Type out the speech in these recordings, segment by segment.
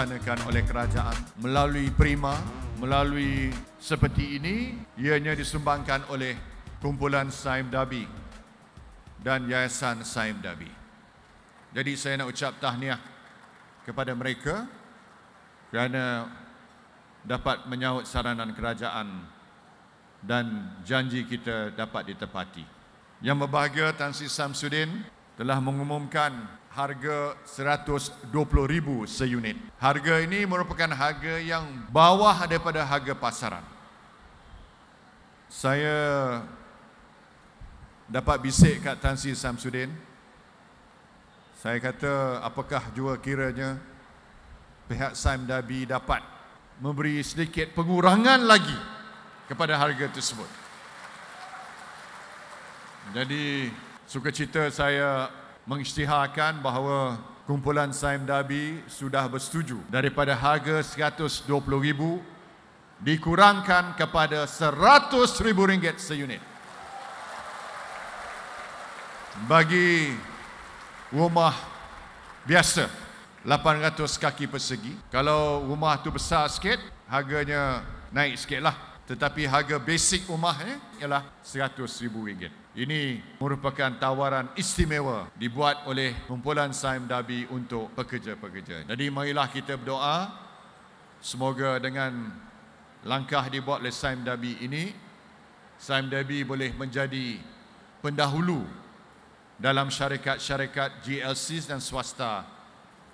dilaksanakan oleh kerajaan melalui Prima, melalui seperti ini, ianya disumbangkan oleh Kumpulan Saim Dabi dan Yayasan Saim Dabi. Jadi saya nak ucap tahniah kepada mereka kerana dapat menyahut saranan kerajaan dan janji kita dapat ditepati. Yang berbahagia, Tan Sri Samsudin telah mengumumkan harga RM120,000 seunit. Harga ini merupakan harga yang bawah daripada harga pasaran. Saya dapat bisik kat Tan Sri Samsudin. Saya kata, apakah jua kiranya pihak Saim Dabi dapat memberi sedikit pengurangan lagi kepada harga tersebut. Jadi, sukacita saya mengisytiharkan bahawa Kumpulan Saim Dabi sudah bersetuju daripada harga RM120,000 dikurangkan kepada RM100,000 seunit. Bagi rumah biasa 800 kaki persegi, kalau rumah tu besar sikit, harganya naik sikit lah. Tetapi harga basic rumahnya ialah RM100,000. Ini merupakan tawaran istimewa dibuat oleh Kumpulan Saim Dabi untuk pekerja-pekerja. Jadi marilah kita berdoa, semoga dengan langkah dibuat oleh Saim Dabi ini, Saim Dabi boleh menjadi pendahulu dalam syarikat-syarikat GLCs dan swasta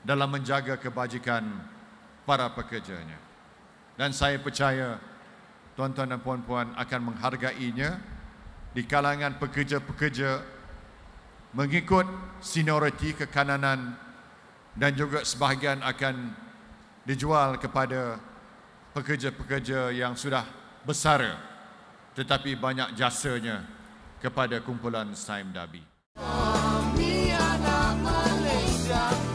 dalam menjaga kebajikan para pekerjanya. Dan saya percaya tuan-tuan dan puan-puan akan menghargainya di kalangan pekerja-pekerja mengikut senioriti kekanan dan juga sebahagian akan dijual kepada pekerja-pekerja yang sudah bersara tetapi banyak jasanya kepada Kumpulan Saim Dabi. Kami anak Malaysia.